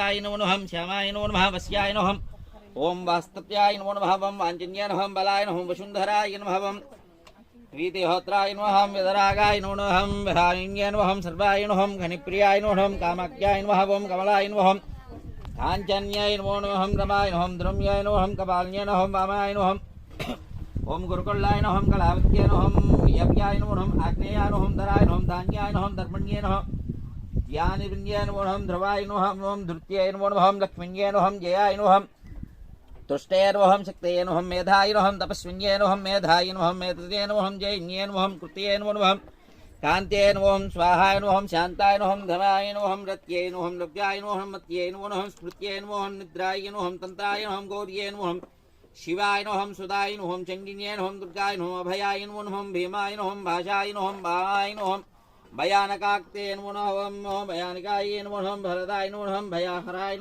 नमो नमः श्यामाय नमो नमः वस्याय नमः ओम वास्तव्याय नमो नमः वाञ्छन्याय नमः बलाय नमः वसुन्धराय नमः वीतिहोत्राय नमः विदरागाय नमो नमः विहारिण्याय नमः सर्वाय नमः घनिप्रियाय नमः कामाख्याय नमः कमलाय नमः काञ्चन्याय नमो नमः रमाय नमः द्रम्याय नमः कपाल्याय नमः वामाय नमः ओम गुरुकुलाय नमः कलावत्याय नमः यज्ञाय नमः आग्नेयाय नमः धराय नमः धान्याय नमः दर्पण्याय नमः ज्ञानिविन्याय नमो नमः ध्रुवाय नमः धृत्याय नमो नमः लक्ष्मीन्याय नमः जयाय नमः तुष्टय नमः शक्तये नमः मेधाय नमः तपस्विन्याय नमः मेधाय नमः मेधये नमः जयन्ये नमः कृत्ये नमो नमः कान्त्ये नमः स्वाहाय नमः शान्ताय नमः धनाय नमः रत्ये नमः लव्याय नमः मत्ये नमो नमः स्मृत्ये नमः निद्राय नमः तन्त्राय नमः गौर्ये नमः शिवाय नमः सुदाय नमः चण्डिन्ये नमः दुर्गाय नमः अभयाय नमो नमः भीमाय नमः भाषाय नमः भावाय नमः भयानकाक्ते नमो नमः भयानकाय नमो नमः भरदाय नमो नमः भयाहराय नमः